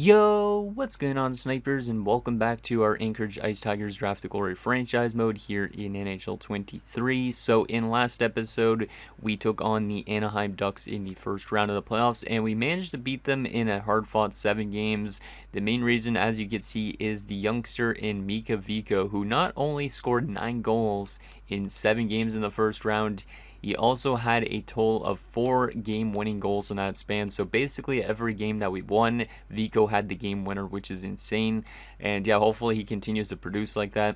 Yo, what's going on, snipers, and welcome back to our Anchorage Ice Tigers Draft to Glory franchise mode here in NHL 23. So in last episode, we took on the Anaheim Ducks in the first round of the playoffs, and we managed to beat them in a hard-fought 7 games. The main reason, as you can see, is the youngster in Mika Vico, who not only scored 9 goals in 7 games in the first round, he also had a total of 4 game-winning goals in that span. So basically every game that we won, Vico had the game winner, which is insane. And yeah, hopefully he continues to produce like that.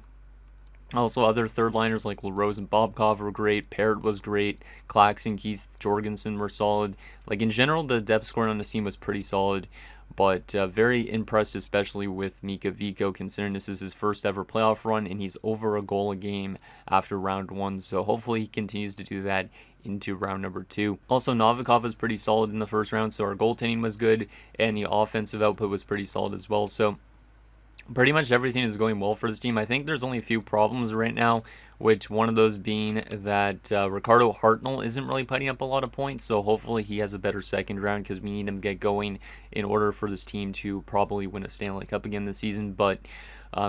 Also, other third liners like LaRose and Bobkov were great. Parrott was great. Claxon, Keith Jorgensen were solid. Like in general, the depth scoring on the team was pretty solid. But very impressed, especially with Mika Vico, considering this is his first ever playoff run and he's over a goal a game after round 1. So hopefully he continues to do that into round number 2. Also, Novikov was pretty solid in the first round, so our goaltending was good and the offensive output was pretty solid as well. So pretty much everything is going well for this team. I think there's only a few problems right now, which one of those being that Ricardo Hartnell isn't really putting up a lot of points, so hopefully he has a better second round because we need him to get going in order for this team to probably win a Stanley Cup again this season. But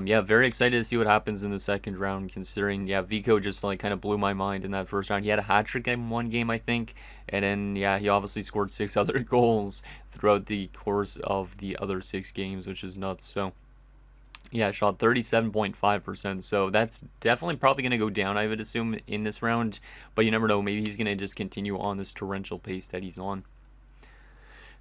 yeah, very excited to see what happens in the second round, considering, yeah, Vico just like kind of blew my mind in that first round. He had a hat trick in one game, I think, and then, yeah, he obviously scored 6 other goals throughout the course of the other 6 games, which is nuts. So yeah, shot 37.5%, so that's definitely probably going to go down, I would assume, in this round, but you never know, maybe he's going to just continue on this torrential pace that he's on.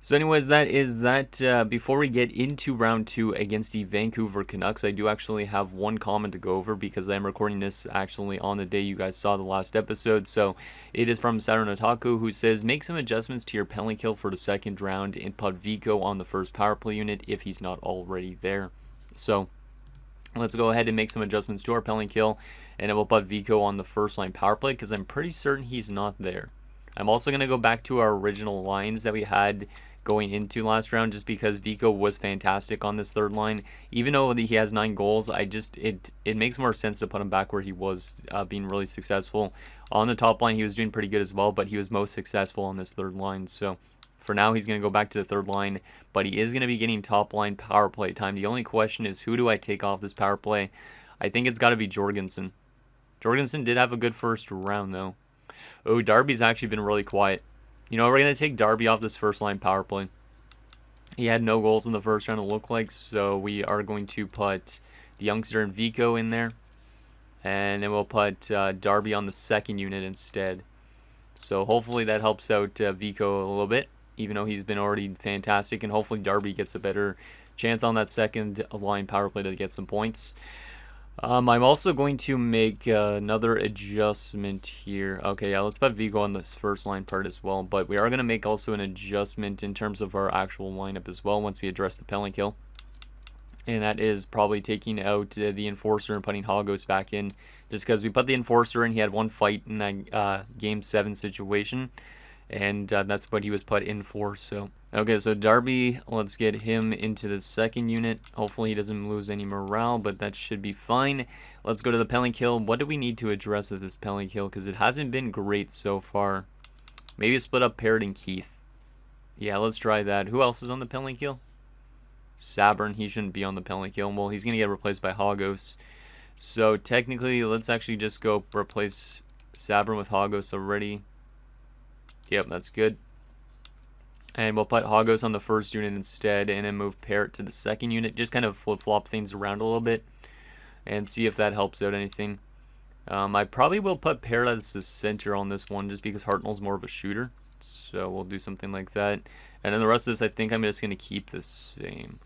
So anyways, that is that. Before we get into round 2 against the Vancouver Canucks, I do actually have one comment to go over because I'm recording this actually on the day you guys saw the last episode. So it is from Saturn Otaku, who says, make some adjustments to your penalty kill for the second round and put Vico on the first power play unit if he's not already there. So let's go ahead and make some adjustments to our penalty kill, and then we'll put Vico on the first line power play because I'm pretty certain he's not there. I'm also going to go back to our original lines that we had going into last round just because Vico was fantastic on this third line. Even though he has 9 goals, it makes more sense to put him back where he was being really successful. On the top line, he was doing pretty good as well, but he was most successful on this third line. So for now, he's going to go back to the third line, but he is going to be getting top line power play time. The only question is, who do I take off this power play? I think it's got to be Jorgensen. Jorgensen did have a good first round, though. Oh, Darby's actually been really quiet. You know, we're going to take Darby off this first line power play. He had no goals in the first round, it looked like, so we are going to put the youngster and Vico in there. And then we'll put Darby on the second unit instead. So hopefully that helps out Vico a little bit, even though he's been already fantastic, and hopefully Darby gets a better chance on that second line power play to get some points. I'm also going to make another adjustment here. Okay, yeah, let's put Vigo on this first line part as well, but we are going to make also an adjustment in terms of our actual lineup as well once we address the penalty kill. And that is probably taking out the Enforcer and putting Hagos back in, just because we put the Enforcer in, he had 1 fight in that Game 7 situation, and that's what he was put in for. So okay, so Darby, let's get him into the second unit. Hopefully he doesn't lose any morale, but that should be fine. Let's go to the penalty kill. What do we need to address with this penalty kill? Because it hasn't been great so far. Maybe split up Parrott and Keith. Yeah, let's try that. Who else is on the penalty kill? Sabern, he shouldn't be on the penalty kill. Well, he's going to get replaced by Hagos. So technically, let's actually just go replace Sabern with Hagos already. Yep, that's good. And we'll put Hagos on the first unit instead, and then move Parrott to the second unit. Just kind of flip-flop things around a little bit and see if that helps out anything. I probably will put Parrott as the center on this one just because Hartnell's more of a shooter. So we'll do something like that. And then the rest of this, I think I'm just going to keep the same.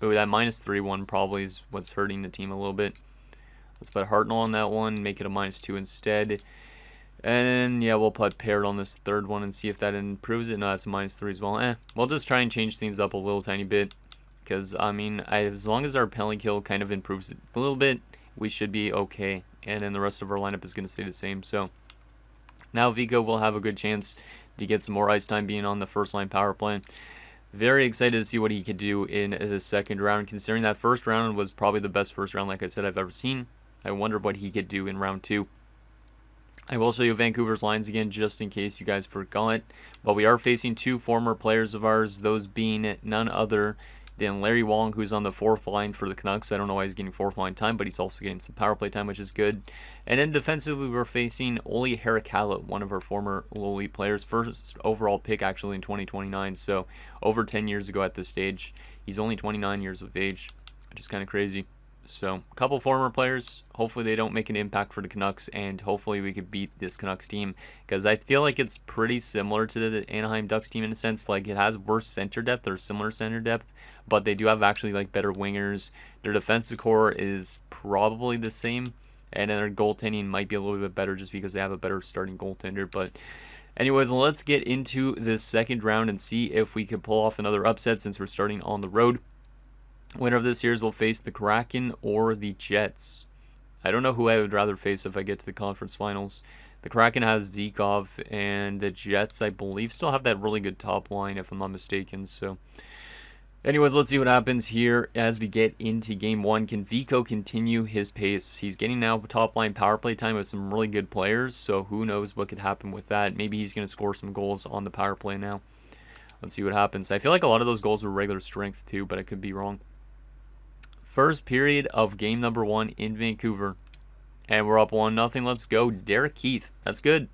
Oh, that -3 one probably is what's hurting the team a little bit. Let's put Hartnell on that one, make it a -2 instead. And yeah, we'll put Parrott on this third one and see if that improves it. No, it's a -3 as well. We'll just try and change things up a little tiny bit. Because, I mean, as long as our penalty kill kind of improves it a little bit, we should be okay. And then the rest of our lineup is going to stay the same. So now Vico will have a good chance to get some more ice time being on the first line power play. Very excited to see what he could do in the second round, considering that first round was probably the best first round, like I said, I've ever seen. I wonder what he could do in round 2. I will show you Vancouver's lines again just in case you guys forgot. But we are facing two former players of ours, those being none other than Larry Wong, who's on the fourth line for the Canucks. I don't know why he's getting fourth line time, but he's also getting some power play time, which is good. And then defensively, we're facing Olli Herikala, one of our former lowly players. First overall pick, actually, in 2029, so over 10 years ago at this stage. He's only 29 years of age, which is kind of crazy. So, a couple former players. Hopefully they don't make an impact for the Canucks, and hopefully we could beat this Canucks team, because I feel like it's pretty similar to the Anaheim Ducks team in a sense. Like, it has worse center depth or similar center depth, but they do have actually like better wingers. Their defensive core is probably the same, and then their goaltending might be a little bit better just because they have a better starting goaltender. But anyways, let's get into this second round and see if we can pull off another upset since we're starting on the road. Winner of this series will face the Kraken or the Jets. I don't know who I would rather face if I get to the conference finals. The Kraken has Zikov, and the Jets, I believe, still have that really good top line, if I'm not mistaken. So, anyways, let's see what happens here as we get into Game 1. Can Vico continue his pace? He's getting now top line power play time with some really good players, so who knows what could happen with that. Maybe he's going to score some goals on the power play now. Let's see what happens. I feel like a lot of those goals were regular strength too, but I could be wrong. First period of game number 1 in Vancouver. And we're up 1-0. Let's go. Derek Keith. That's good.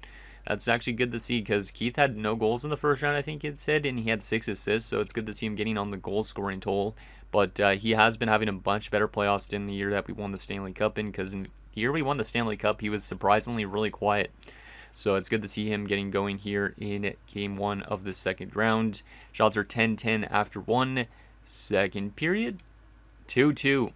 That's actually good to see because Keith had no goals in the first round, I think it said, and he had 6 assists. So it's good to see him getting on the goal scoring total. But he has been having a much better playoffs in the year that we won the Stanley Cup in, because in the year we won the Stanley Cup, he was surprisingly really quiet. So it's good to see him getting going here in game 1 of the second round. Shots are 10-10 after 1. Second period. 2-2.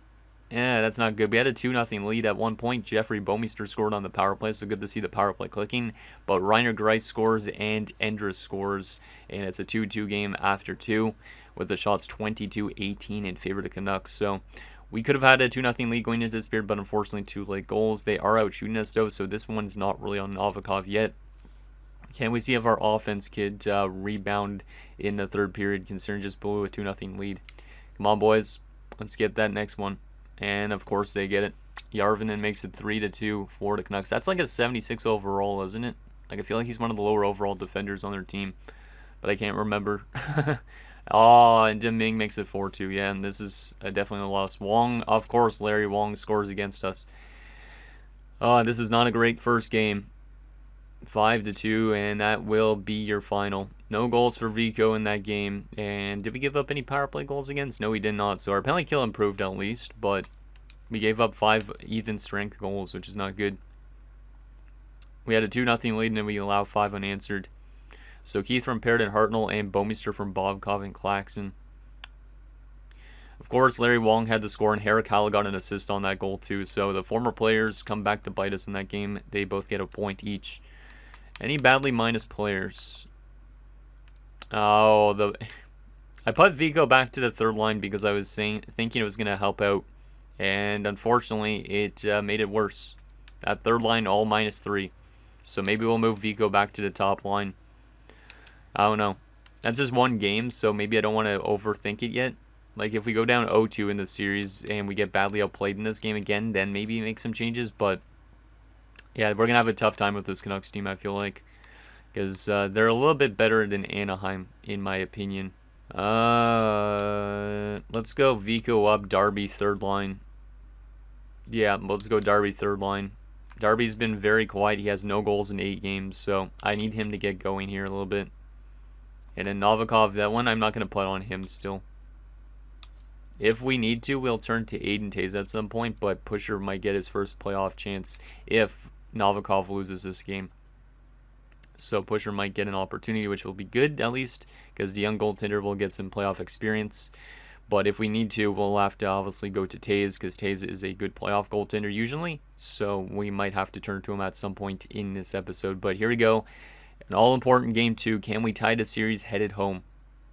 Yeah, that's not good. We had a 2-0 lead at one point. Jeffrey Bomeister scored on the power play, so good to see the power play clicking. But Rainer Grice scores and Endres scores, and it's a 2-2 game after 2, with the shots 22-18 in favor of the Canucks. So we could have had a 2-0 lead going into this period, but unfortunately 2 late goals. They are out shooting us, though, so this one's not really on Novikov yet. Can we see if our offense could rebound in the third period, considering just blew a 2-0 lead? Come on, boys. Let's get that next one. And, of course, they get it. Järvinen makes it 3-2 for the Canucks. That's like a 76 overall, isn't it? Like, I feel like he's one of the lower overall defenders on their team. But I can't remember. Oh, and Jim Ming makes it 4-2. Yeah, and this is definitely a loss. Wong, of course, Larry Wong scores against us. Oh, this is not a great first game. 5-2, and that will be your final. No goals for Vico in that game. And did we give up any power play goals against? No, we did not. So our penalty kill improved at least, but we gave up 5 Ethan strength goals, which is not good. We had a 2-0 lead, and then we allowed 5 unanswered. So Keith from Perrin Hartnell and Bomeister from Bobkov and Claxon. Of course, Larry Wong had the score, and Herikala got an assist on that goal too. So the former players come back to bite us in that game. They both get a point each. Any badly minus players? Oh, I put Vico back to the third line because I was thinking it was going to help out. And unfortunately, it made it worse. That third line, all -3. So maybe we'll move Vico back to the top line. I don't know. That's just one game, so maybe I don't want to overthink it yet. Like, if we go down 0-2 in the series and we get badly outplayed in this game again, then maybe make some changes. But yeah, we're going to have a tough time with this Canucks team, I feel like. Because they're a little bit better than Anaheim, in my opinion. Let's go Vico up, Darby third line. Yeah, let's go Darby third line. Darby's been very quiet. He has no goals in 8 games, so I need him to get going here a little bit. And then Novikov, that one I'm not going to put on him still. If we need to, we'll turn to Aiden Tays at some point, but Pusher might get his first playoff chance if Novikov loses this game. So Pusher might get an opportunity, which will be good, at least, because the young goaltender will get some playoff experience. But if we need to, we'll have to obviously go to Tays, because Tays is a good playoff goaltender usually. So we might have to turn to him at some point in this episode. But here we go. An all-important game 2. Can we tie the series headed home?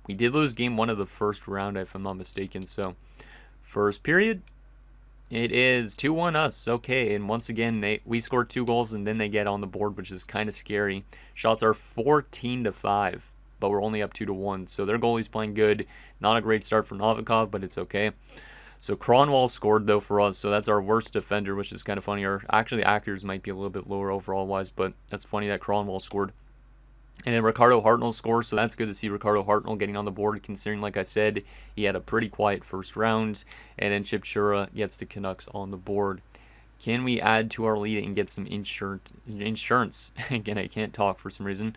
We did lose game 1 of the first round, if I'm not mistaken. So first period, it is 2-1 us. Okay, and once again, we scored 2 goals, and then they get on the board, which is kind of scary. Shots are 14-5, but we're only up 2-1. So their goalie's playing good. Not a great start for Novikov, but it's okay. So Cronwall scored though for us, so that's our worst defender, which is kind of funny. Or actually, Ackers might be a little bit lower overall wise, but that's funny that Cronwall scored. And then Ricardo Hartnell scores, so that's good to see Ricardo Hartnell getting on the board, considering, like I said, he had a pretty quiet first round. And then Chip Chura gets the Canucks on the board. Can we add to our lead and get some insurance? Again, I can't talk for some reason.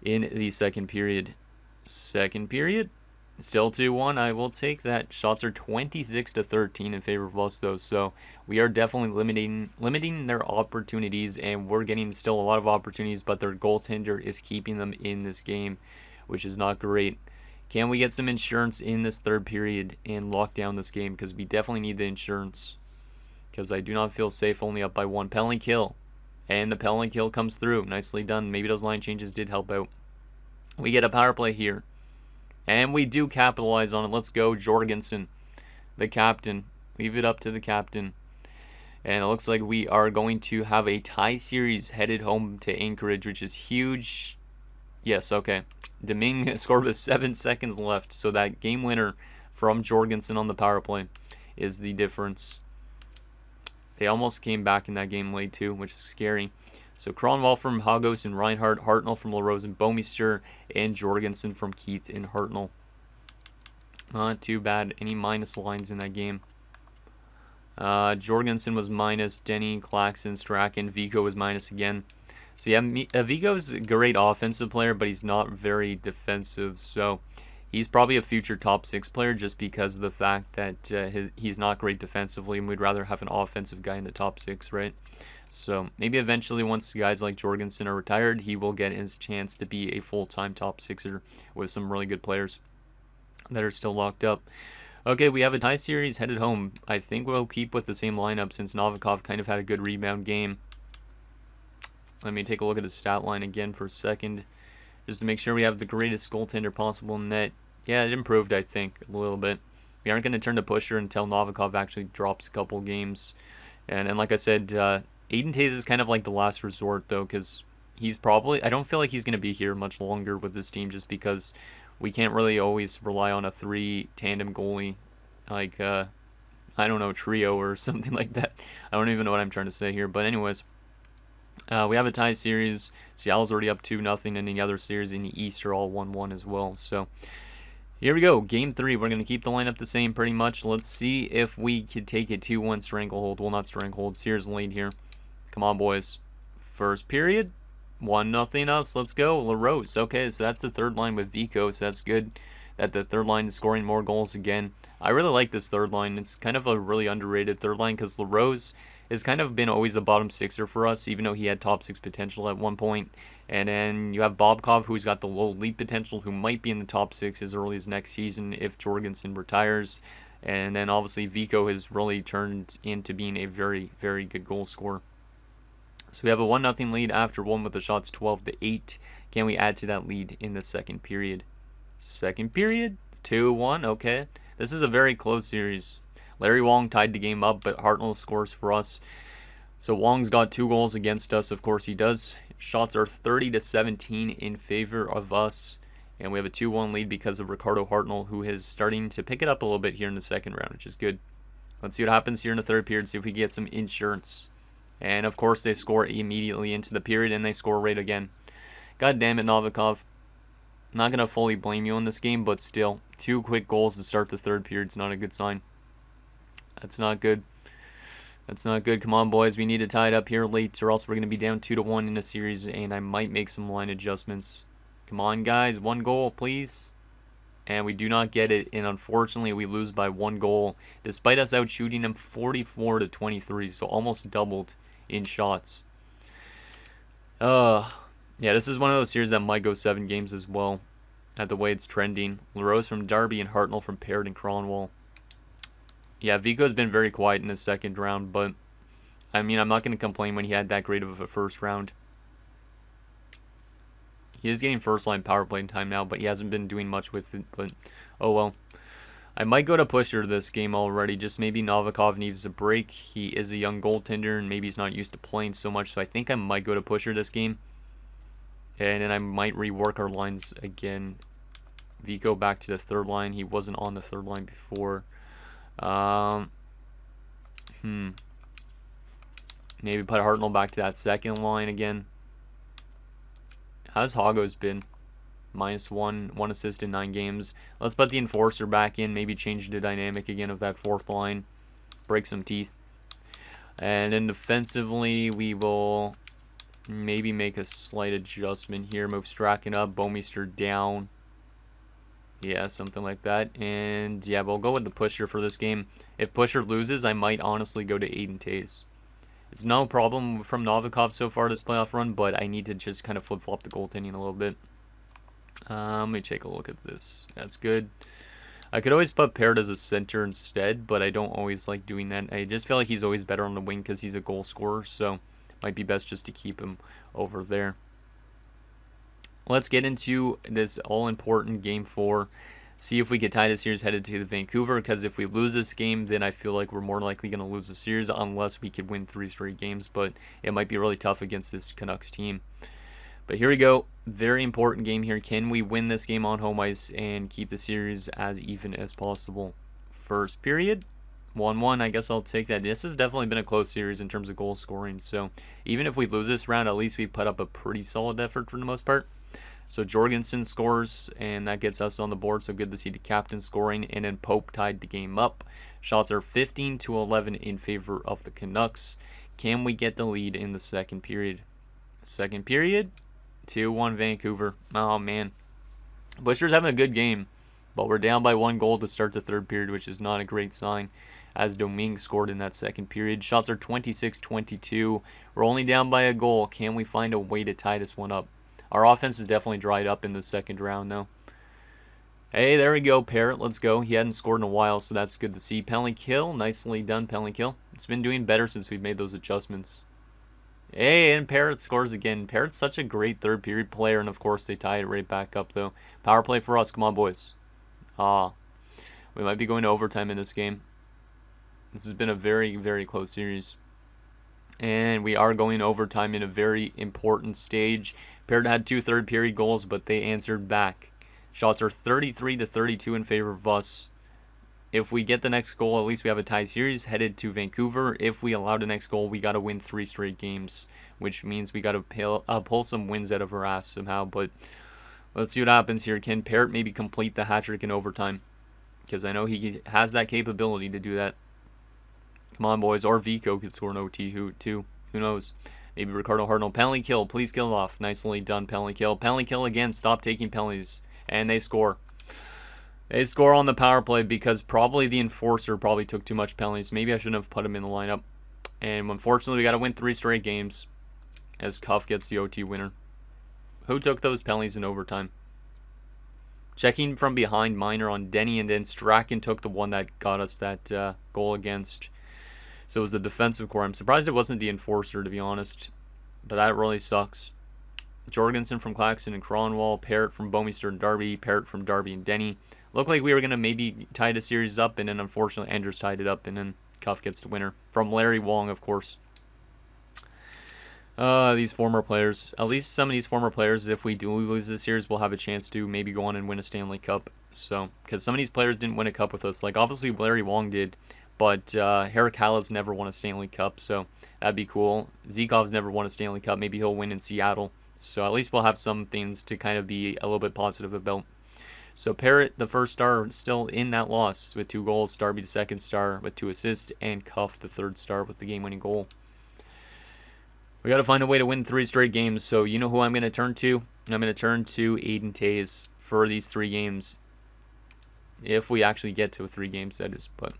In the second period. Second period. Still 2-1. I will take that. Shots are 26-13 in favor of us, though. So we are definitely limiting their opportunities, and we're getting still a lot of opportunities, but their goaltender is keeping them in this game, which is not great. Can we get some insurance in this third period and lock down this game? Because we definitely need the insurance. Because I do not feel safe only up by one. Penalty kill. And the penalty kill comes through. Nicely done. Maybe those line changes did help out. We get a power play here. And we do capitalize on it. Let's go, Jorgensen, the captain. Leave it up to the captain. And it looks like we are going to have a tie series headed home to Anchorage, which is huge. Yes, okay. Domingue scored with 7 seconds left. So that game winner from Jorgensen on the power play is the difference. They almost came back in that game late too, which is scary. So Cronwall from Hagos and Reinhardt, Hartnell from LaRose and Bouwmeester, and Jorgensen from Keith and Hartnell. Not too bad. Any minus lines in that game? Jorgensen was minus, Denny, Claxton, Strachan, Vico was minus again. So yeah, Vico's a great offensive player, but he's not very defensive. So he's probably a future top 6 player just because of the fact that he's not great defensively, and we'd rather have an offensive guy in the top 6, right? So maybe eventually once guys like Jorgensen are retired, he will get his chance to be a full-time top 6er with some really good players that are still locked up. Okay, we have a tie series headed home. I think we'll keep with the same lineup since Novikov kind of had a good rebound game. Let me take a look at his stat line again for a second, just to make sure we have the greatest goaltender possible in net. Yeah, it improved, I think, a little bit. We aren't going to turn to pusher until Novikov actually drops a couple games. And like I said, Aiden Taze is kind of like the last resort, though, because he's probably... I don't feel like he's going to be here much longer with this team just because we can't really always rely on a 3 tandem goalie, like, I don't know, trio or something like that. I don't even know what I'm trying to say here, but anyways, we have a tie series. Seattle's already up 2-0, and the other series in the East are all 1-1 as well, so... Here we go, Game 3. We're going to keep the lineup the same pretty much. Let's see if we could take a 2-1 stranglehold. Well, not stranglehold. Sears lead here. Come on, boys. First period. 1-0 us. Let's go. LaRose. Okay, so that's the third line with Vico, so that's good that the third line is scoring more goals again. I really like this third line. It's kind of a really underrated third line because LaRose has kind of been always a bottom 6er for us, even though he had top 6 potential at one point. And then you have Bobkov, who's got the low lead potential, who might be in the top 6 as early as next season if Jorgensen retires. And then obviously Vico has really turned into being a very, very good goal scorer. So we have a 1-0 lead after one with the shots 12-8. Can we add to that lead in the second period? Second period, 2-1. Okay, this is a very close series. Larry Wong tied the game up, but Hartnell scores for us. So Wong's got 2 goals against us. Of course he does. Shots are 30-17 in favor of us. And we have a 2-1 lead because of Ricardo Hartnell, who is starting to pick it up a little bit here in the second round, which is good. Let's see what happens here in the third period, see if we get some insurance. And of course they score immediately into the period, and they score right again. God damn it, Novikov. I'm not going to fully blame you on this game, but still, 2 quick goals to start the third period is not a good sign. That's not good. That's not good. Come on, boys. We need to tie it up here late, or else we're going to be down 2-1 in the series, and I might make some line adjustments. Come on, guys. 1 goal, please. And we do not get it, and unfortunately, we lose by 1 goal, despite us out shooting them 44-23, so almost doubled in shots. Yeah, this is one of those series that might go 7 games as well, at the way it's trending. LaRose from Darby and Hartnell from Parrott and Cronwall. Yeah, Vico's been very quiet in the second round, but I mean, I'm not going to complain when he had that great of a first round. He is getting first line power play time now, but he hasn't been doing much with it, but oh well. I might go to pusher this game already, just maybe Novikov needs a break. He is a young goaltender, and maybe he's not used to playing so much, so I think I might go to pusher this game. And then I might rework our lines again. Vico back to the third line. He wasn't on the third line before. Um, Maybe put Hartnell back to that second line again. How's Hogos been? -1, 1 assist in 9 games. Let's put the Enforcer back in. Maybe change the dynamic again of that fourth line. Break some teeth. And then defensively, we will maybe make a slight adjustment here. Move Strachan up, Bouwmeester down. Yeah, something like that. And yeah, we'll go with the Pusher for this game. If Pusher loses, I might honestly go to Aiden Tays. It's no problem from Novikov so far this playoff run, but I need to just kind of flip-flop the goaltending a little bit. Let me take a look at this. That's good. I could always put Parrott as a center instead, but I don't always like doing that. I just feel like he's always better on the wing because he's a goal scorer, so it might be best just to keep him over there. Let's get into this all-important Game 4. See if we get tie this series headed to Vancouver, because if we lose this game, then I feel like we're more likely going to lose the series unless we could win 3 straight games, but it might be really tough against this Canucks team. But here we go. Very important game here. Can we win this game on home ice and keep the series as even as possible? First period, 1-1. I guess I'll take that. This has definitely been a close series in terms of goal scoring, so even if we lose this round, at least we put up a pretty solid effort for the most part. So Jorgensen scores, and that gets us on the board. So good to see the captain scoring. And then Pope tied the game up. Shots are 15-11 in favor of the Canucks. Can we get the lead in the second period? Second period, 2-1 Vancouver. Oh, man. Busher's having a good game, but we're down by 1 goal to start the third period, which is not a great sign, as Domingue scored in that second period. Shots are 26-22. We're only down by a goal. Can we find a way to tie this one up? Our offense is definitely dried up in the second round, though. Hey, there we go, Parrott. Let's go. He hadn't scored in a while, so that's good to see. Penalty kill. Nicely done, penalty kill. It's been doing better since we've made those adjustments. Hey, and Parrott scores again. Parrott's such a great third period player, and of course they tie it right back up, though. Power play for us. Come on, boys. We might be going to overtime in this game. This has been a very, very close series. And we are going overtime in a very important stage. Parrott had 2 third period goals, but they answered back. Shots are 33-32 in favor of us. If we get the next goal, at least we have a tie series headed to Vancouver. If we allow the next goal, we got to win 3 straight games, which means we got to pull some wins out of our ass somehow. But let's see what happens here. Can Parrott maybe complete the hat trick in overtime? Because I know he has that capability to do that. Come on, boys. Or Vico could score an OT too. Who knows? Maybe Ricardo Hartnell. Penalty kill. Please kill it off. Nicely done, penalty kill. Penalty kill again. Stop taking penalties. And they score. They score on the power play because probably the Enforcer probably took too much penalties. Maybe I shouldn't have put him in the lineup. And unfortunately, we got to win 3 straight games as Cuff gets the OT winner. Who took those penalties in overtime? Checking from behind, minor on Denny, and then Strachan took the one that got us that goal against. So it was the defensive core. I'm surprised it wasn't the Enforcer, to be honest. But that really sucks. Jorgensen from Claxton and Cronwall. Parrott from Bouwmeester and Darby. Parrott from Darby and Denny. Looked like we were going to maybe tie the series up, and then unfortunately Andrews tied it up, and then Cuff gets the winner. From Larry Wong, of course. These former players. At least some of these former players, if we do lose this series, will have a chance to maybe go on and win a Stanley Cup. So, because some of these players didn't win a cup with us. Like, obviously Larry Wong did. But Herrick Hallett's never won a Stanley Cup, so that'd be cool. Zekov's never won a Stanley Cup. Maybe he'll win in Seattle. So at least we'll have some things to kind of be a little bit positive about. So Parrott, the first star, still in that loss with 2 goals. Darby, the second star, with 2 assists. And Cuff, the third star, with the game-winning goal. We got to find a way to win 3 straight games. So you know who I'm going to turn to? I'm going to turn to Aiden Tays for these 3 games. If we actually get to 3 games, that is. But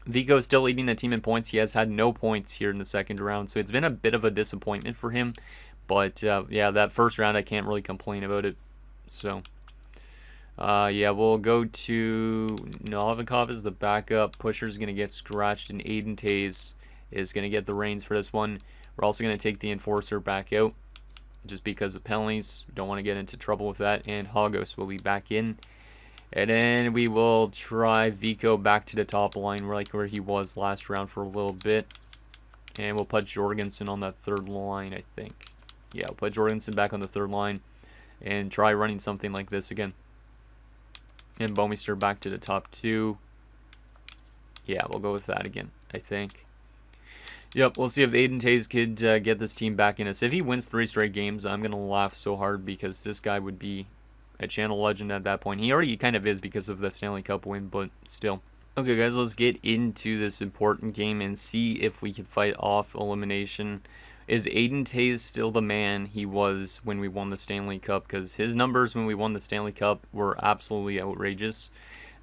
Vico is still leading the team in points. He has had no points here in the second round, so it's been a bit of a disappointment for him. But, yeah, that first round, I can't really complain about it. So, yeah, we'll go to Novikov as the backup. Pusher's going to get scratched, and Aiden Tays is going to get the reins for this one. We're also going to take the Enforcer back out just because of penalties. Don't want to get into trouble with that. And Hogos will be back in. And then we will try Vico back to the top line, like where he was last round for a little bit. And we'll put Jorgensen on that third line, I think. Yeah, we'll put Jorgensen back on the third line and try running something like this again. And Bouwmeester back to the top 2. Yeah, we'll go with that again, I think. Yep, we'll see if Aiden Tays could get this team back in us. If he wins 3 straight games, I'm going to laugh so hard because this guy would be a channel legend at that point. He already kind of is because of the Stanley Cup win, but still. Okay, guys, let's get into this important game and see if we can fight off elimination. Is Aiden Tays still the man he was when we won the Stanley Cup? Because his numbers when we won the Stanley Cup were absolutely outrageous.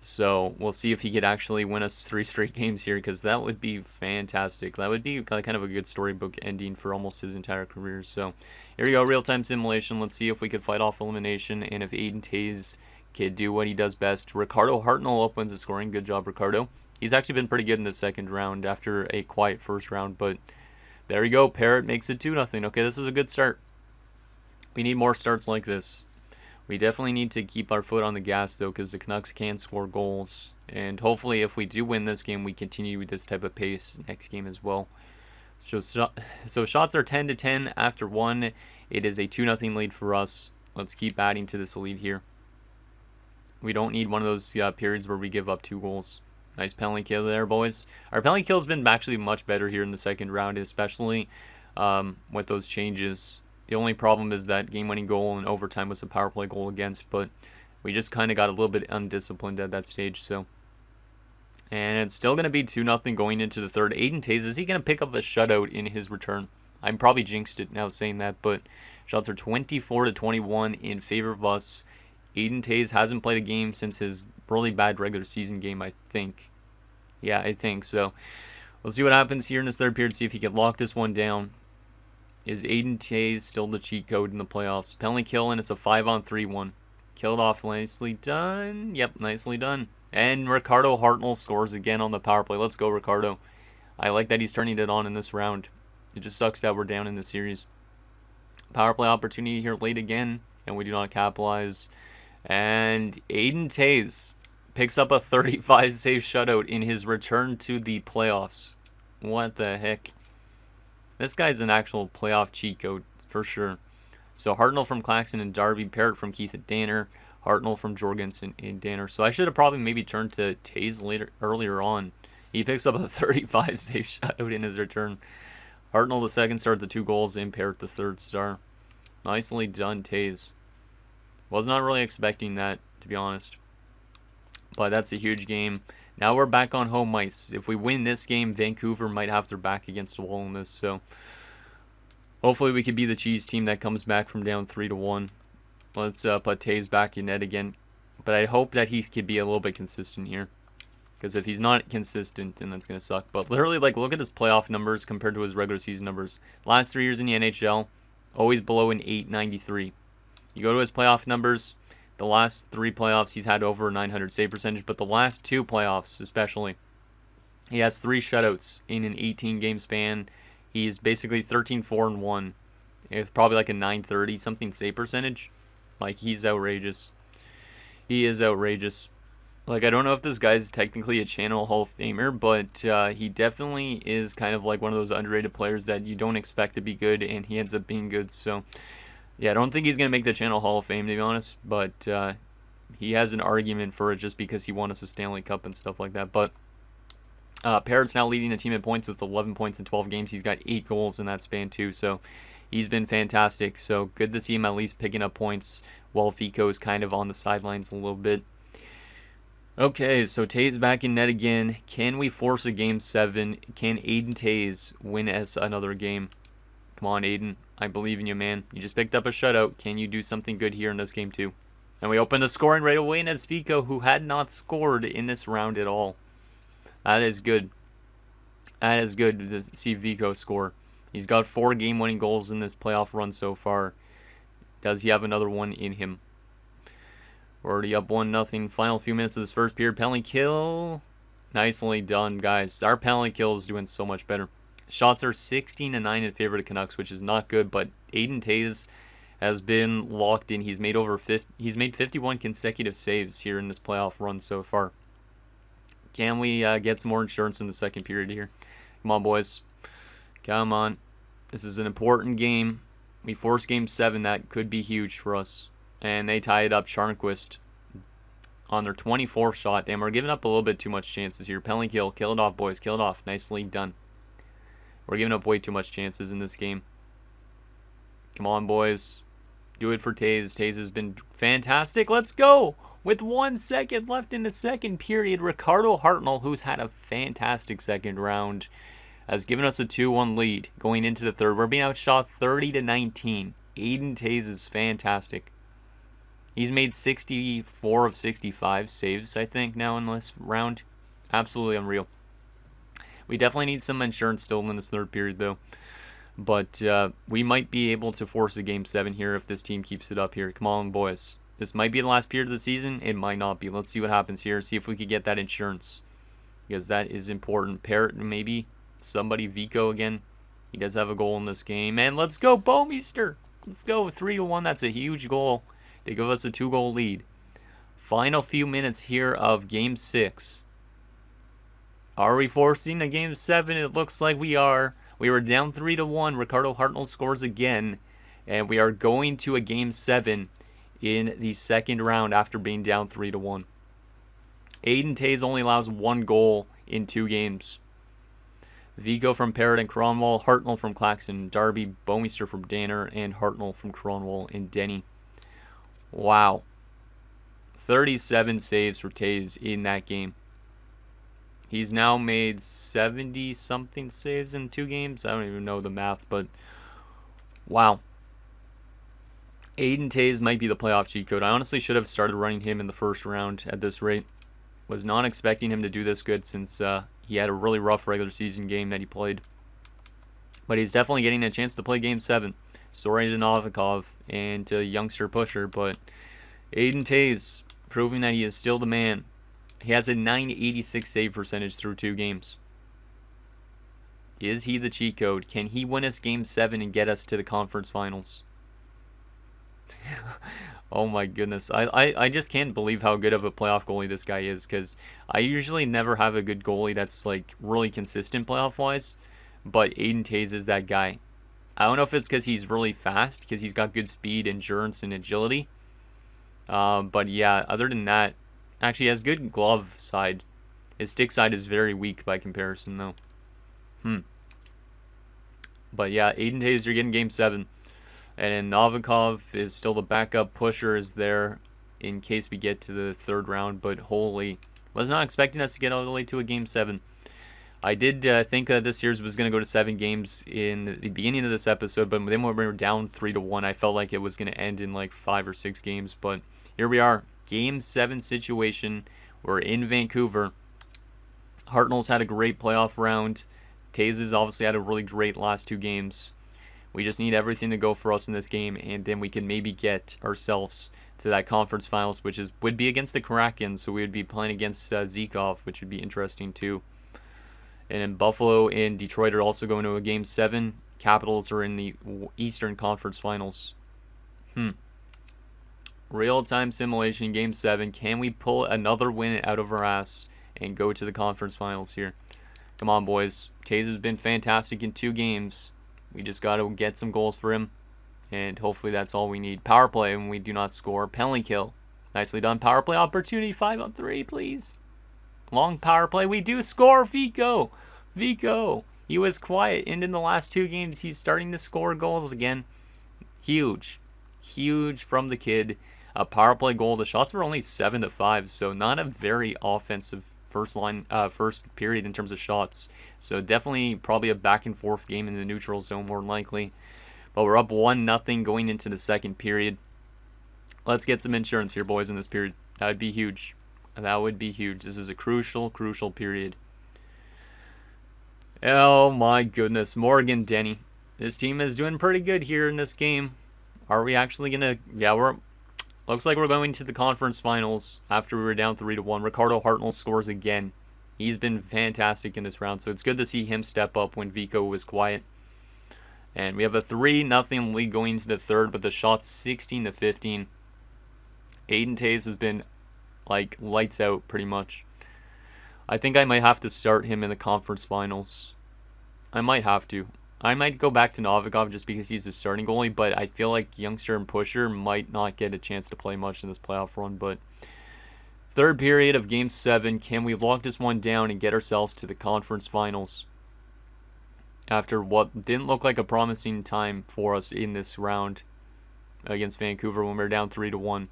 So we'll see if he could actually win us 3 straight games here, because that would be fantastic. That would be kind of a good storybook ending for almost his entire career. So here we go, real-time simulation. Let's see if we could fight off elimination and if Aiden Tays could do what he does best. Ricardo Hartnell opens the scoring. Good job, Ricardo. He's actually been pretty good in the second round after a quiet first round, but there you go. Parrott makes it 2-0. Okay, this is a good start. We need more starts like this. We definitely need to keep our foot on the gas, though, because the Canucks can score goals. And hopefully, if we do win this game, we continue with this type of pace next game as well. So shots are 10-10 after 1. It is a 2-0 lead for us. Let's keep adding to this lead here. We don't need one of those periods where we give up 2 goals. Nice penalty kill there, boys. Our penalty kill has been actually much better here in the second round, especially with those changes. The only problem is that game-winning goal in overtime was a power play goal against, but we just kind of got a little bit undisciplined at that stage. So, and it's still going to be 2-0 going into the third. Aiden Tays, is he going to pick up a shutout in his return? I'm probably jinxed it now saying that, but shots are 24-21 in favor of us. Aiden Tays hasn't played a game since his really bad regular season game, I think. Yeah, I think so. We'll see what happens here in this third period, see if he can lock this one down. Is Aiden Tays still the cheat code in the playoffs? Penalty kill, and it's a 5-on-3 one. Killed off, nicely done. Yep, nicely done. And Ricardo Hartnell scores again on the power play. Let's go, Ricardo. I like that he's turning it on in this round. It just sucks that we're down in the series. Power play opportunity here late again, and we do not capitalize. And Aiden Tays picks up a 35-save shutout in his return to the playoffs. What the heck? This guy's an actual playoff cheat code for sure. So Hartnell from Claxton and Darby, Parrott from Keith and Danner, Hartnell from Jorgensen and Danner. So I should have probably maybe turned to Tays earlier on. He picks up a 35-save shutout in his return. Hartnell the second star, the 2 goals, and Parrott the third star. Nicely done, Tays. Was not really expecting that, to be honest. But that's a huge game. Now we're back on home ice. If we win this game, Vancouver might have their back against the wall in this. So hopefully we could be the cheese team that comes back from down 3-1. Let's put Tays back in net again. But I hope that he could be a little bit consistent here. Because if he's not consistent, then that's going to suck. But literally, like, look at his playoff numbers compared to his regular season numbers. Last 3 years in the NHL, always below an 893. You go to his playoff numbers. The last 3 playoffs, he's had over a 900 save percentage, but the last 2 playoffs especially, he has 3 shutouts in an 18-game span. He's basically 13-4-1, with probably like a 930 something save percentage. Like, he's outrageous. He is outrageous. Like, I don't know if this guy's technically a Channel Hall of Famer, but he definitely is kind of like one of those underrated players that you don't expect to be good, and he ends up being good. So yeah, I don't think he's going to make the Channel Hall of Fame, to be honest, but he has an argument for it just because he won us a Stanley Cup and stuff like that. But Parrott's now leading the team in points with 11 points in 12 games. He's got 8 goals in that span, too, so he's been fantastic. So good to see him at least picking up points while Fico is kind of on the sidelines a little bit. Okay, so Tays back in net again. Can we force a Game 7? Can Aiden Tays win us another game? Come on, Aiden. I believe in you, man. You just picked up a shutout. Can you do something good here in this game, too? And we open the scoring right away, and it's Fico, who had not scored in this round at all. That is good. That is good to see Fico score. He's got 4 game-winning goals in this playoff run so far. Does he have another one in him? We're already up 1-0. Final few minutes of this first period. Penalty kill. Nicely done, guys. Our penalty kill is doing so much better. Shots are 16-9 in favor of the Canucks, which is not good, but Aiden Tays has been locked in. He's made he's made 51 consecutive saves here in this playoff run so far. Can we get some more insurance in the second period here? Come on, boys. Come on. This is an important game. We force Game 7. That could be huge for us. And they tie it up. Sharnquist on their 24th shot. Damn, we're giving up a little bit too much chances here. Penalty kill. Kill it off, boys. Kill it off. Nicely done. We're giving up way too much chances in this game. Come on, boys. Do it for Taze. Taze has been fantastic. Let's go! With 1 second left in the second period, Ricardo Hartnell, who's had a fantastic second round, has given us a 2-1 lead going into the third. We're being outshot 30-19. Aiden Taze is fantastic. He's made 64 of 65 saves, I think, now in this round. Absolutely unreal. We definitely need some insurance still in this third period, though. But we might be able to force a Game 7 here if this team keeps it up here. Come on, boys. This might be the last period of the season. It might not be. Let's see what happens here. See if we could get that insurance. Because that is important. Parrott, maybe. Somebody. Vico again. He does have a goal in this game. And let's go, Bouwmeester. Let's go. 3-1. That's a huge goal. They give us a 2-goal lead. Final few minutes here of Game 6. Are we forcing a Game 7? It looks like we are. We were down 3-1. Ricardo Hartnell scores again. And we are going to a Game 7 in the second round after being down 3-1. Aiden Taze only allows 1 goal in 2 games. Vigo from Parrott and Cronwall, Hartnell from Claxton, Darby, Bouwmeester from Danner, and Hartnell from Cronwall and Denny. Wow. 37 saves for Taze in that game. He's now made 70-something saves in 2 games. I don't even know the math, but wow. Aiden Taze might be the playoff cheat code. I honestly should have started running him in the first round at this rate. Was not expecting him to do this good since he had a really rough regular season game that he played. But he's definitely getting a chance to play Game 7. Sorry to Novikov and to Youngster Pusher, but Aiden Taze proving that he is still the man. He has a 986 save percentage through 2 games. Is he the cheat code? Can he win us Game 7 and get us to the conference finals? Oh my goodness. I just can't believe how good of a playoff goalie this guy is, because I usually never have a good goalie that's like really consistent playoff wise, but Aiden Taze is that guy. I don't know if it's because he's really fast, because he's got good speed, endurance, and agility. But yeah, other than that, actually he has good glove side. His stick side is very weak by comparison though. But yeah, Aiden Taze, you're getting Game 7. And then Novikov is still the backup. Pusher is there in case we get to the third round. But holy, was not expecting us to get all the way to a Game 7. I did think this series was going to go to 7 games in the beginning of this episode. But then when we were down 3-1, I felt like it was going to end in like 5 or 6 games. But here we are. Game 7 situation. We're in Vancouver. Hartnell's had a great playoff round. Taze has obviously had a really great last 2 games. We just need everything to go for us in this game, and then we can maybe get ourselves to that conference finals, which would be against the Kraken, so we would be playing against Zikov, which would be interesting too. And then Buffalo and Detroit are also going to a Game 7. Capitals are in the Eastern Conference Finals. Real-time simulation, Game 7. Can we pull another win out of our ass and go to the conference finals here? Come on, boys. Taze has been fantastic in 2 games. We just got to get some goals for him, and hopefully that's all we need. Power play when we do not score. Penalty kill. Nicely done. Power play opportunity. 5-on-3, please. Long power play. We do score. Vico. Vico. He was quiet, and in the last 2 games, he's starting to score goals again. Huge. Huge from the kid. A power play goal. The shots were only 7-5, so not a very offensive first period in terms of shots. So definitely probably a back and forth game in the neutral zone more than likely. But we're up 1-0 going into the second period. Let's get some insurance here, boys, in this period. That would be huge. That would be huge. This is a crucial period. Oh my goodness. Morgan Denny. This team is doing pretty good here in this game. Are we actually going to... Yeah, looks like we're going to the conference finals after we were down 3-1. Ricardo Hartnell scores again. He's been fantastic in this round, so it's good to see him step up when Vico was quiet. And we have a 3-0 lead going into the third, but the shot's 16-15. Aiden Taze has been like lights out pretty much. I think I might have to start him in the conference finals. I might have to. I might go back to Novikov just because he's the starting goalie, but I feel like Youngster and Pusher might not get a chance to play much in this playoff run. But Third period of Game 7. Can we lock this one down and get ourselves to the conference finals? After what didn't look like a promising time for us in this round against Vancouver when we were down 3-1.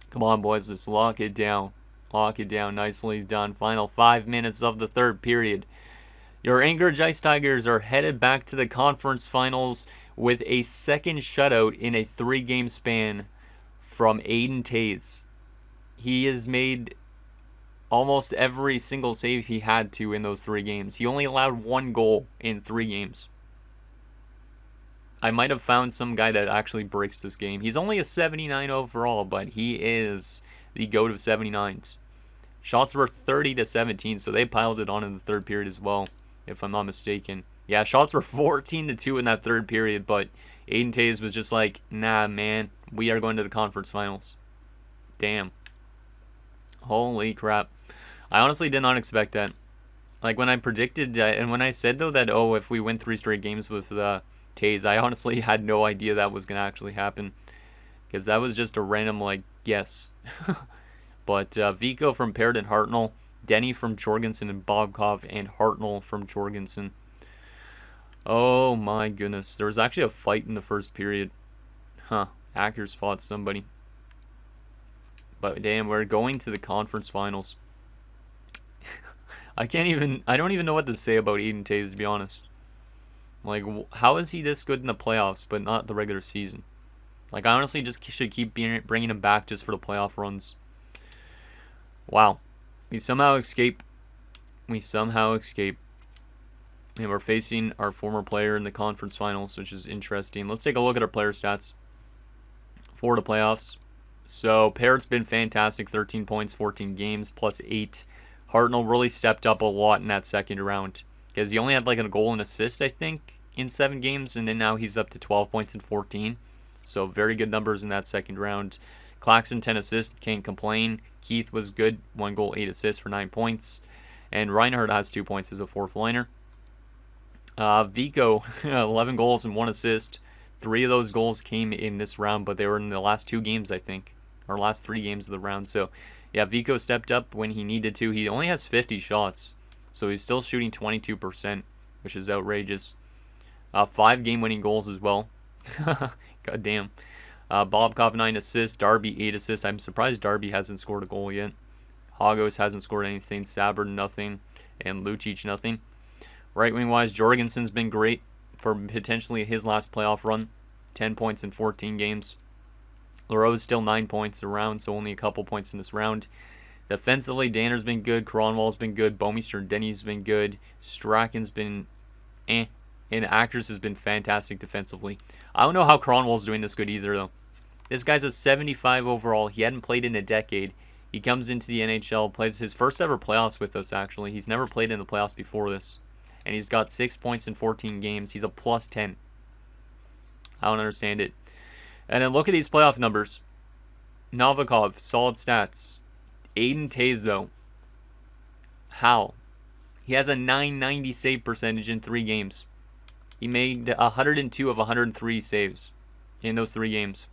Come on, boys. Let's lock it down. Lock it down. Nicely done. Final 5 minutes of the third period. Your Anchorage Ice Tigers are headed back to the conference finals with a second shutout in a 3-game span from Aiden Tays. He has made almost every single save he had to in those 3 games. He only allowed 1 goal in 3 games. I might have found some guy that actually breaks this game. He's only a 79 overall, but he is the GOAT of 79s. Shots were 30-17, so they piled it on in the third period as well, if I'm not mistaken. Yeah, shots were 14-2 in that third period, but Aiden Tays was just like, nah, man, we are going to the conference finals. Damn. Holy crap. I honestly did not expect that. Like, when I predicted, and when I said, though, that, oh, if we win 3 straight games with Tays, I honestly had no idea that was going to actually happen. Because that was just a random, like, guess. But Vico from Parrott and Hartnell, Denny from Jorgensen and Bobkov, and Hartnell from Jorgensen. Oh my goodness. There was actually a fight in the first period. Huh. Hackers fought somebody. But damn, we're going to the conference finals. I don't even know what to say about Aiden Tays, to be honest. Like, how is he this good in the playoffs, but not the regular season? Like, I honestly just should keep bringing him back just for the playoff runs. Wow. We somehow escape. And we're facing our former player in the conference finals, which is interesting. Let's take a look at our player stats for the playoffs. So, Parrott's been fantastic. 13 points, 14 games, plus 8. Hartnell really stepped up a lot in that second round. Because he only had like a goal and assist, I think, in 7 games. And then now he's up to 12 points and 14. So, very good numbers in that second round. Claxton, 10 assists, can't complain. Keith was good, 1 goal, 8 assists for 9 points. And Reinhardt has 2 points as a 4th liner. Vico, 11 goals and 1 assist. 3 of those goals came in this round, but they were in the last 2 games, I think. Or last 3 games of the round. So, yeah, Vico stepped up when he needed to. He only has 50 shots. So, he's still shooting 22%, which is outrageous. 5 game-winning goals as well. God damn. Bobkov, 9 assists. Darby, 8 assists. I'm surprised Darby hasn't scored a goal yet. Hagos hasn't scored anything. Saber, nothing. And Lucic, nothing. Right wing-wise, Jorgensen's been great for potentially his last playoff run. 10 points in 14 games. LaRose still 9 points around, so only a couple points in this round. Defensively, Danner's been good. Kronwall's been good. Bomeister and Denny's been good. Strachan's been eh. And Actors has been fantastic defensively. I don't know how Kronwall's doing this good either, though. This guy's a 75 overall. He hadn't played in a decade. He comes into the NHL, plays his first ever playoffs with us, actually. He's never played in the playoffs before this. And he's got 6 points in 14 games. He's a plus 10. I don't understand it. And then look at these playoff numbers. Novikov, solid stats. Aiden Tays, though. How? He has a 990 save percentage in 3 games. He made 102 of 103 saves in those 3 games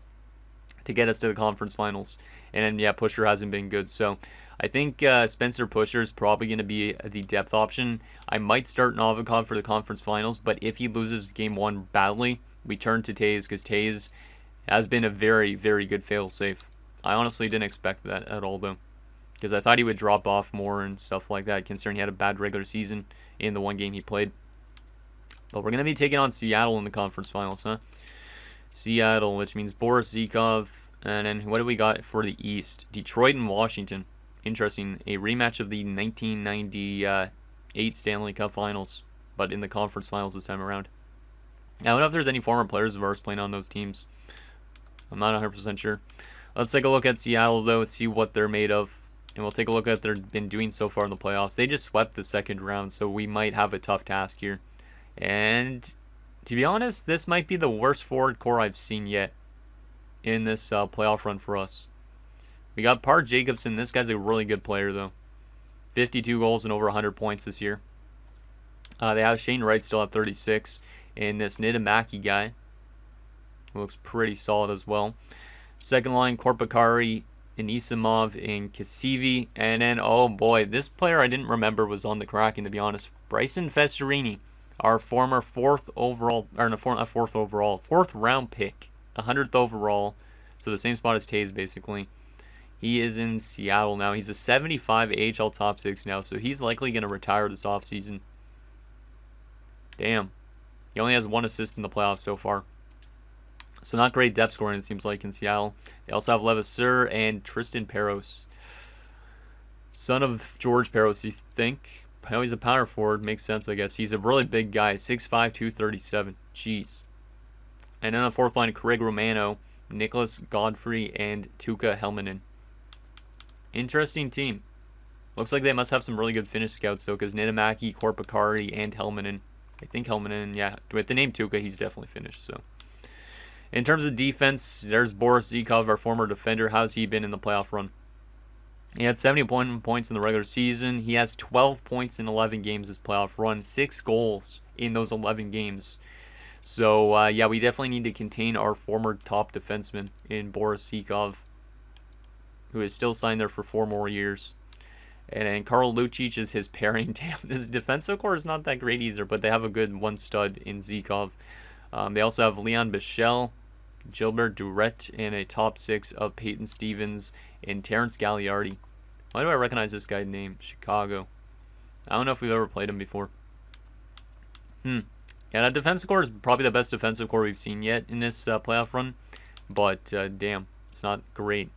to get us to the conference finals. And then, yeah, Pusher hasn't been good. So I think Spencer Pusher is probably going to be the depth option. I might start Novikov for the conference finals, but if he loses game 1 badly, we turn to Tays because Tays has been a very, very good fail-safe. I honestly didn't expect that at all, though, because I thought he would drop off more and stuff like that, considering he had a bad regular season in the 1 game he played. But we're going to be taking on Seattle in the conference finals, huh? Seattle, which means Boris Zikov. And then what do we got for the East? Detroit and Washington. Interesting. A rematch of the 1998 Stanley Cup Finals, but in the conference finals this time around. I don't know if there's any former players of ours playing on those teams. I'm not 100% sure. Let's take a look at Seattle, though, see what they're made of. And we'll take a look at what they've been doing so far in the playoffs. They just swept the second round, so we might have a tough task here. And to be honest, this might be the worst forward core I've seen yet in this playoff run for us. We got Par Jacobson. This guy's a really good player, though. 52 goals and over 100 points this year. They have Shane Wright still at 36. And this Nitamaki guy looks pretty solid as well. Second line, Korpakari, Anisimov and Kasivi. And then, oh boy, this player I didn't remember was on the Kraken, to be honest. Bryson Festorini, our former fourth round pick, 100th overall. So the same spot as Taves, basically. He is in Seattle now. He's a 75 AHL top 6 now, so he's likely going to retire this offseason. Damn. He only has 1 assist in the playoffs so far. So not great depth scoring, it seems like, in Seattle. They also have Levasseur and Tristan Peros. Son of George Peros, you think? I know he's a power forward. Makes sense, I guess. He's a really big guy. 6'5", 237. Jeez. And then on the fourth line, Craig Romano, Nicholas Godfrey, and Tuukka Helminen. Interesting team. Looks like they must have some really good Finnish scouts, though, because Niittymaki, Korpikari, and Helminen. I think Helminen, yeah. With the name Tuukka, he's definitely Finnish, so. In terms of defense, there's Boris Zikov, our former defender. How's he been in the playoff run? He had 71 points in the regular season. He has 12 points in 11 games this playoff run. 6 goals in those 11 games. So, yeah, we definitely need to contain our former top defenseman in Boris Zikov, who is still signed there for 4 more years. And then Karl Lucic is his pairing. Damn, this defensive core is not that great either, but they have a good one stud in Zikov. They also have Leon Bichelle, Gilbert Duret, and a top 6 of Peyton Stevens and Terrence Gagliardi. Why do I recognize this guy's name? Chicago. I don't know if we've ever played him before. Yeah, that defensive core is probably the best defensive core we've seen yet in this playoff run. But, damn, it's not great.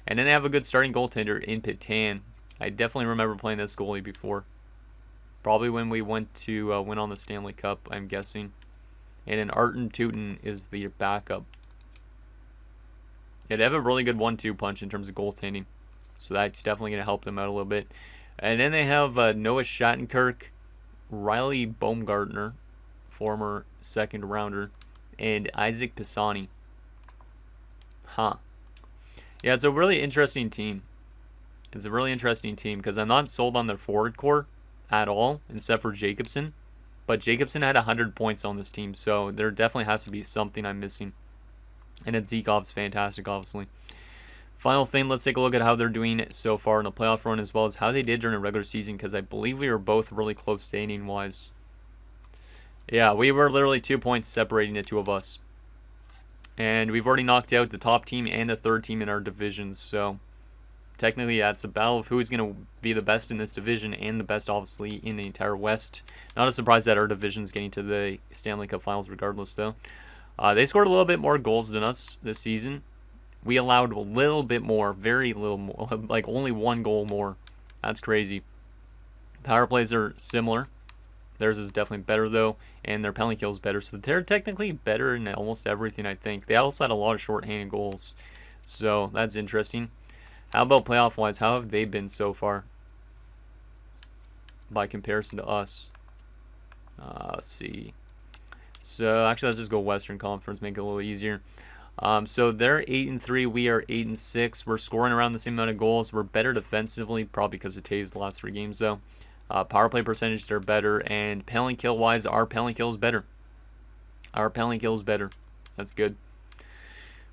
And then they have a good starting goaltender in Petan. I definitely remember playing this goalie before. Probably when we went to win on the Stanley Cup, I'm guessing. And then Arton Tootin is the backup. Yeah, they have a really good 1-2 punch in terms of goaltending. So that's definitely going to help them out a little bit. And then they have Noah Shattenkirk, Riley Baumgartner, former second rounder, and Isaac Pisani. Yeah, it's a really interesting team. It's a really interesting team because I'm not sold on their forward core at all, except for Jacobson. But Jacobson had 100 points on this team, so there definitely has to be something I'm missing. And then Zikov's fantastic, obviously. Final thing, let's take a look at how they're doing so far in the playoff run, as well as how they did during the regular season, because I believe we were both really close standing-wise. Yeah, we were literally 2 points separating the two of us. And we've already knocked out the top team and the third team in our divisions, so technically, yeah, it's a battle of who's going to be the best in this division and the best, obviously, in the entire West. Not a surprise that our division's getting to the Stanley Cup Finals regardless, though. They scored a little bit more goals than us this season. We allowed a little bit more, very little more, like only 1 goal more. That's crazy. Power plays are similar. Theirs is definitely better, though, and their penalty kill is better. So they're technically better in almost everything, I think. They also had a lot of shorthanded goals. So that's interesting. How about playoff-wise? How have they been so far by comparison to us? Let's see. So actually, let's just go Western Conference, make it a little easier. So they're 8-3, we are 8-6. We're scoring around the same amount of goals. We're better defensively, probably because of Taves the last 3 games, though. Power play percentage, they're better, and penalty kill-wise, our penalty kill is better. Our penalty kill is better. That's good.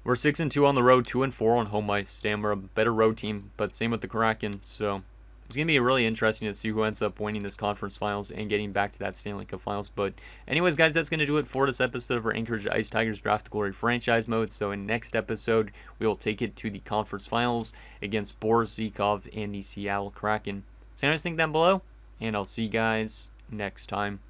We're 6-2 on the road, 2-4 on home ice. Damn, we're a better road team, but same with the Kraken. So it's going to be really interesting to see who ends up winning this conference finals and getting back to that Stanley Cup Finals. But anyways, guys, that's going to do it for this episode of our Anchorage Ice Tigers Draft to Glory franchise mode. So in next episode, we will take it to the conference finals against Boris Zikov and the Seattle Kraken. So anyways, think down below, and I'll see you guys next time.